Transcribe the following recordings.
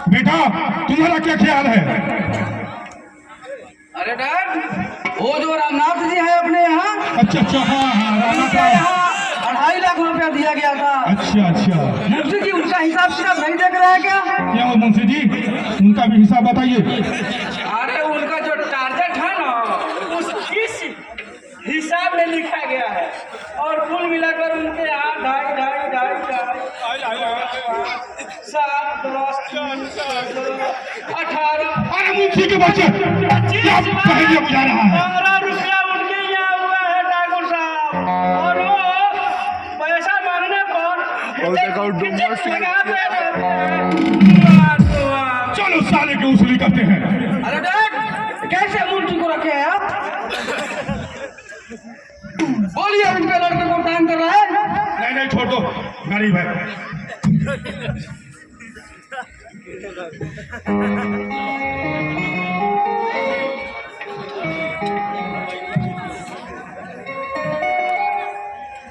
बेटा तुम्हारा क्या ख्याल है? अरे डैड, वो जो रामनाथ जी है अपने यहाँ, अच्छा अच्छा, हाँ हाँ, रामनाथ उनके यहाँ 2.5 लाख रुपया दिया गया था। अच्छा अच्छा, मुंशी जी उनका हिसाब किताब नहीं देख रहा है क्या? क्या हो मुंशी जी, उनका भी हिसाब बताइए। अरे उनका जो टारगेट है ना, उस किस हिसाब में लिखा गया है, और कुल मिलाकर उनके यहाँ 18 अरे मुंशी के बच्चे क्या पहेलियां बुझा रहा है? 12 रुपया उनके यहाँ हुआ है ठाकुर साहब, और वो पैसा मांगने पर चलो साले के उसूली करते हैं। अरे डैड, कैसे मुंशी को रखे हैं आप? बोलिए, उनके लड़के को काम कर रहा है? नहीं नहीं, छोड़ दो, गरीब है।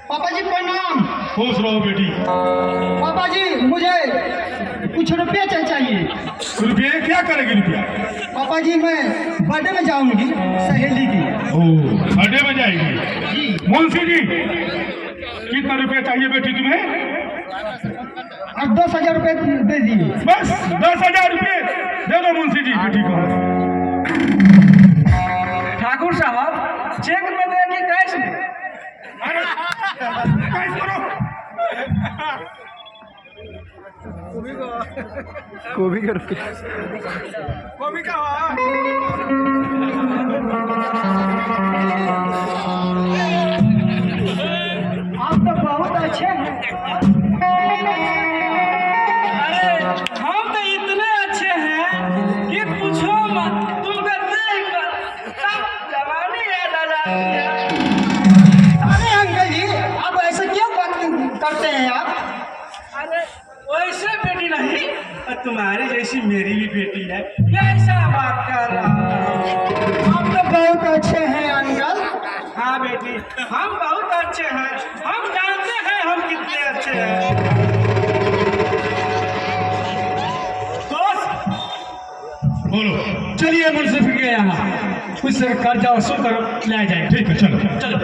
पापा जी प्रणाम। खुश रहो बेटी। पापा जी मुझे कुछ रुपये चाहिए। रुपये क्या करेगी रुपया? पापा जी मैं बर्थडे में जाऊंगी सहेली की। ओ, बर्थडे में जाएगी जी। मुंशी जी कितना रुपया चाहिए बेटी तुम्हें? अब 10,000 रुपये दे दिए। बस 10,000 रुपये दे दो मुंशी जी बेटी को। ठाकुर साहब, चेक में दे कि कैश में? अरे कैश करो। गोभी का रुपया, गोभी का आप तो बहुत अच्छे हैं। अरे हम तो इतने अच्छे हैं कि पूछो मत, तुमको देखकर सब जवानी याद आ जाती है। अरे अंकल जी, आप ऐसे क्यों बात करते हैं आप? अरे वैसे बेटी नहीं, और तुम्हारी जैसी मेरी भी बेटी है, कैसा बात कर रहा हूँ? आप तो बहुत अच्छे हैं अंकल। हाँ बेटी, हम बहुत अच्छे हैं, हम जानते हैं हम कितने अच्छे हैं। दोस्त बोलो। चलिए मुंसिफ के यहाँ कुछ कर्जा वसूल कर ले जाए। ठीक है, चलो चलो।